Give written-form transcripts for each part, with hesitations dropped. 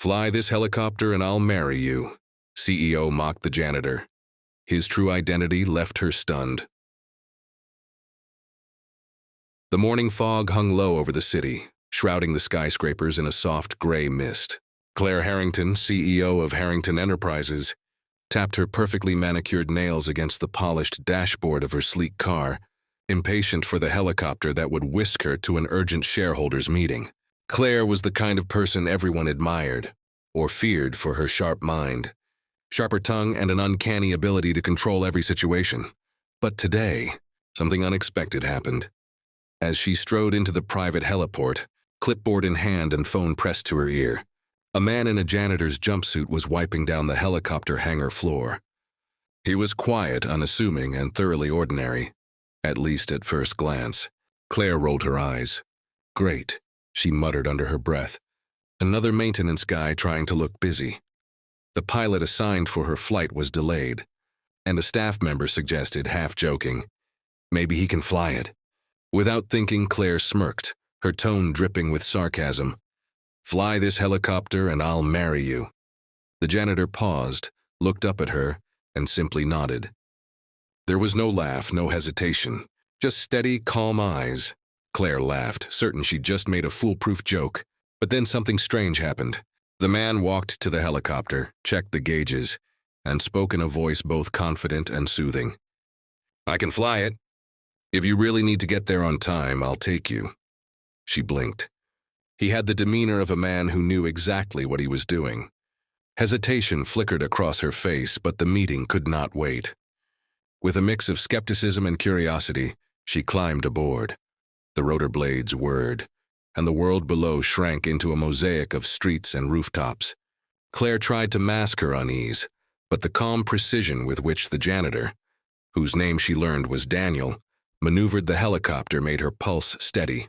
Fly this helicopter and I'll marry you, CEO mocked the janitor. His true identity left her stunned. The morning fog hung low over the city, shrouding the skyscrapers in a soft gray mist. Claire Harrington, CEO of Harrington Enterprises, tapped her perfectly manicured nails against the polished dashboard of her sleek car, impatient for the helicopter that would whisk her to an urgent shareholders' meeting. Claire was the kind of person everyone admired, or feared for her sharp mind, sharper tongue, and an uncanny ability to control every situation. But today, something unexpected happened. As she strode into the private heliport, clipboard in hand and phone pressed to her ear, a man in a janitor's jumpsuit was wiping down the helicopter hangar floor. He was quiet, unassuming, and thoroughly ordinary, at least at first glance. Claire rolled her eyes. Great, she muttered under her breath. Another maintenance guy trying to look busy. The pilot assigned for her flight was delayed, and a staff member suggested, half joking, maybe he can fly it. Without thinking, Claire smirked, her tone dripping with sarcasm. Fly this helicopter and I'll marry you. The janitor paused, looked up at her, and simply nodded. There was no laugh, no hesitation, just steady, calm eyes. Claire laughed, certain she'd just made a foolproof joke. But then something strange happened. The man walked to the helicopter, checked the gauges, and spoke in a voice both confident and soothing. I can fly it. If you really need to get there on time, I'll take you. She blinked. He had the demeanor of a man who knew exactly what he was doing. Hesitation flickered across her face, but the meeting could not wait. With a mix of skepticism and curiosity, she climbed aboard. The rotor blades whirred, and the world below shrank into a mosaic of streets and rooftops. Claire tried to mask her unease, but the calm precision with which the janitor, whose name she learned was Daniel, maneuvered the helicopter made her pulse steady.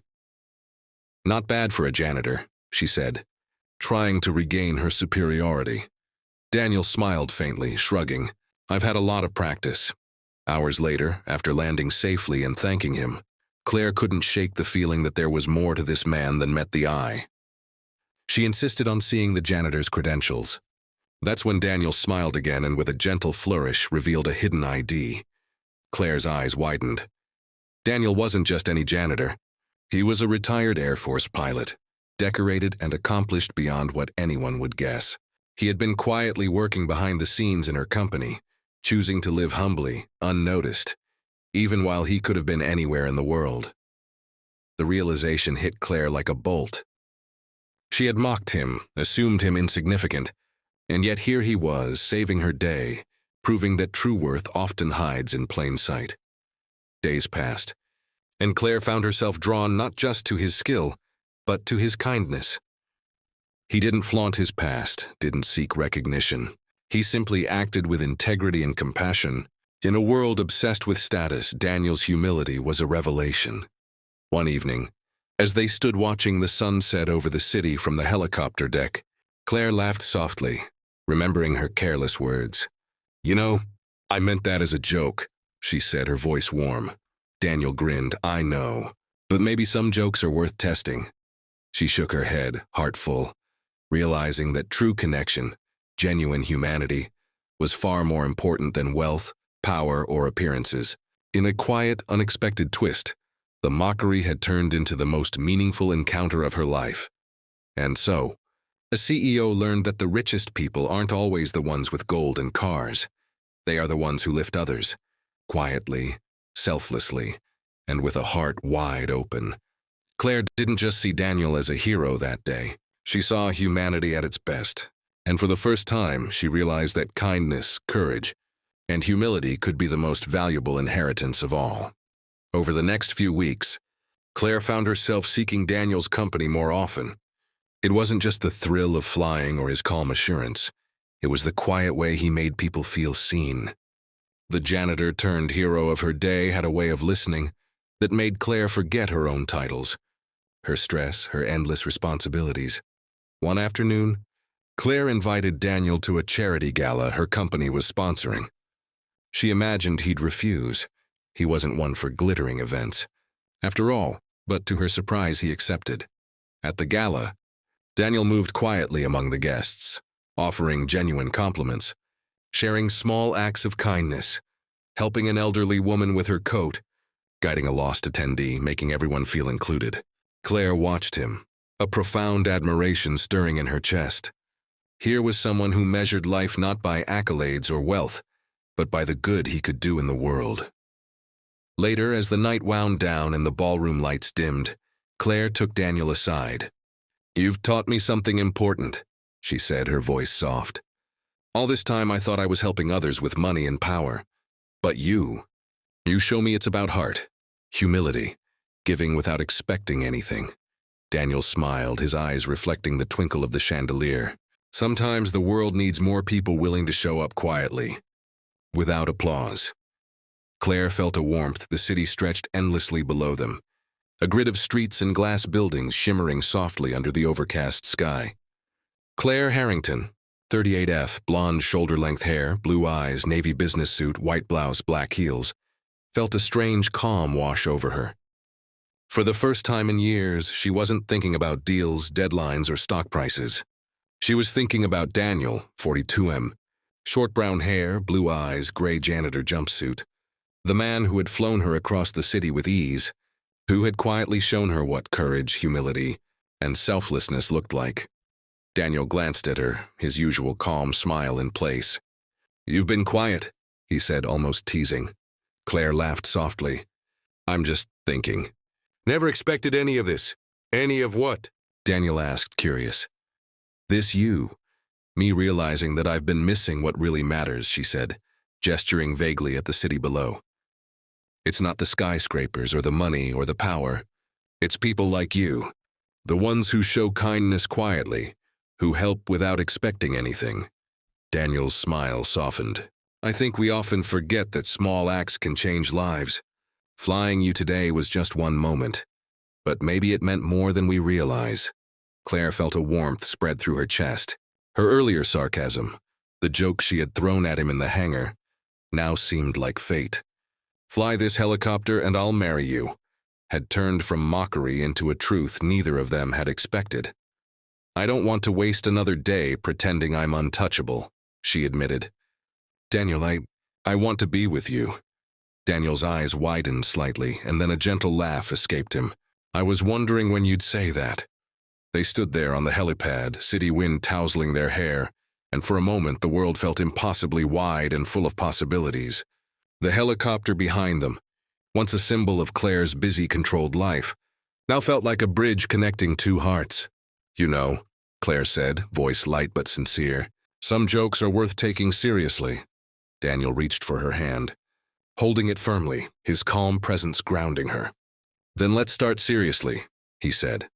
Not bad for a janitor, she said, trying to regain her superiority. Daniel smiled faintly, shrugging. I've had a lot of practice. Hours later, after landing safely and thanking him, Claire couldn't shake the feeling that there was more to this man than met the eye. She insisted on seeing the janitor's credentials. That's when Daniel smiled again and with a gentle flourish revealed a hidden ID. Claire's eyes widened. Daniel wasn't just any janitor. He was a retired Air Force pilot, decorated and accomplished beyond what anyone would guess. He had been quietly working behind the scenes in her company, choosing to live humbly, unnoticed, even while he could have been anywhere in the world. The realization hit Claire like a bolt. She had mocked him, assumed him insignificant, and yet here he was, saving her day, proving that true worth often hides in plain sight. Days passed, and Claire found herself drawn not just to his skill, but to his kindness. He didn't flaunt his past, didn't seek recognition. He simply acted with integrity and compassion. In a world obsessed with status, Daniel's humility was a revelation. One evening, as they stood watching the sun set over the city from the helicopter deck, Claire laughed softly, remembering her careless words. You know, I meant that as a joke, she said, her voice warm. Daniel grinned. I know, but maybe some jokes are worth testing. She shook her head, heart full, realizing that true connection, genuine humanity, was far more important than wealth, power, or appearances. In a quiet, unexpected twist, the mockery had turned into the most meaningful encounter of her life. And so, a CEO learned that the richest people aren't always the ones with gold and cars. They are the ones who lift others, quietly, selflessly, and with a heart wide open. Claire didn't just see Daniel as a hero that day. She saw humanity at its best, and for the first time, she realized that kindness, courage, and humility could be the most valuable inheritance of all. Over the next few weeks, Claire found herself seeking Daniel's company more often. It wasn't just the thrill of flying or his calm assurance. It was the quiet way he made people feel seen. The janitor turned hero of her day had a way of listening that made Claire forget her own titles, her stress, her endless responsibilities. One afternoon, Claire invited Daniel to a charity gala her company was sponsoring. She imagined he'd refuse. He wasn't one for glittering events. After all, but to her surprise, he accepted. At the gala, Daniel moved quietly among the guests, offering genuine compliments, sharing small acts of kindness, helping an elderly woman with her coat, guiding a lost attendee, making everyone feel included. Claire watched him, a profound admiration stirring in her chest. Here was someone who measured life not by accolades or wealth, but by the good he could do in the world. Later, as the night wound down and the ballroom lights dimmed, Claire took Daniel aside. "You've taught me something important," she said, her voice soft. "All this time I thought I was helping others with money and power. But you show me it's about heart, humility, giving without expecting anything." Daniel smiled, his eyes reflecting the twinkle of the chandelier. Sometimes the world needs more people willing to show up quietly, without applause. Claire felt a warmth. The city stretched endlessly below them, a grid of streets and glass buildings shimmering softly under the overcast sky. Claire Harrington, 38F, blonde shoulder-length hair, blue eyes, navy business suit, white blouse, black heels, felt a strange calm wash over her. For the first time in years, she wasn't thinking about deals, deadlines, or stock prices. She was thinking about Daniel, 42M, short brown hair, blue eyes, gray janitor jumpsuit, the man who had flown her across the city with ease, who had quietly shown her what courage, humility, and selflessness looked like. Daniel glanced at her, his usual calm smile in place. "You've been quiet," he said, almost teasing. Claire laughed softly. "I'm just thinking." "Never expected any of this." "Any of what?" Daniel asked, curious. "This you. Me realizing that I've been missing what really matters," she said, gesturing vaguely at the city below. "It's not the skyscrapers or the money or the power. It's people like you, the ones who show kindness quietly, who help without expecting anything." Daniel's smile softened. "I think we often forget that small acts can change lives. Flying you today was just one moment, but maybe it meant more than we realize." Claire felt a warmth spread through her chest. Her earlier sarcasm, the joke she had thrown at him in the hangar, now seemed like fate. "Fly this helicopter and I'll marry you," had turned from mockery into a truth neither of them had expected. "I don't want to waste another day pretending I'm untouchable," she admitted. "Daniel, I want to be with you." Daniel's eyes widened slightly, and then a gentle laugh escaped him. "I was wondering when you'd say that." They stood there on the helipad, city wind tousling their hair, and for a moment the world felt impossibly wide and full of possibilities. The helicopter behind them, once a symbol of Claire's busy, controlled life, now felt like a bridge connecting two hearts. "You know," Claire said, voice light but sincere, "some jokes are worth taking seriously." Daniel reached for her hand, holding it firmly, his calm presence grounding her. "Then let's start seriously," he said.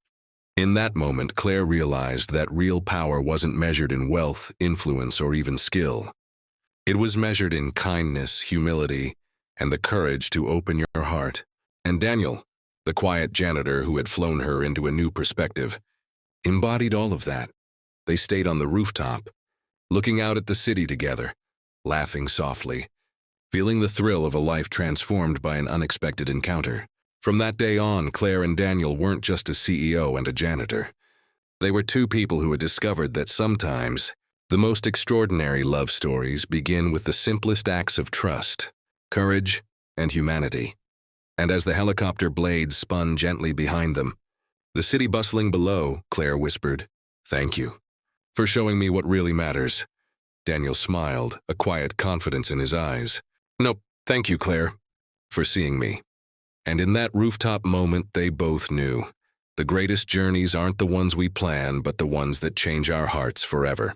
In that moment, Claire realized that real power wasn't measured in wealth, influence, or even skill. It was measured in kindness, humility, and the courage to open your heart. And Daniel, the quiet janitor who had flown her into a new perspective, embodied all of that. They stayed on the rooftop, looking out at the city together, laughing softly, feeling the thrill of a life transformed by an unexpected encounter. From that day on, Claire and Daniel weren't just a CEO and a janitor. They were two people who had discovered that sometimes the most extraordinary love stories begin with the simplest acts of trust, courage, and humanity. And as the helicopter blades spun gently behind them, the city bustling below, Claire whispered, "Thank you for showing me what really matters." Daniel smiled, a quiet confidence in his eyes. "No, thank you, Claire, for seeing me." And in that rooftop moment, they both knew the greatest journeys aren't the ones we plan, but the ones that change our hearts forever.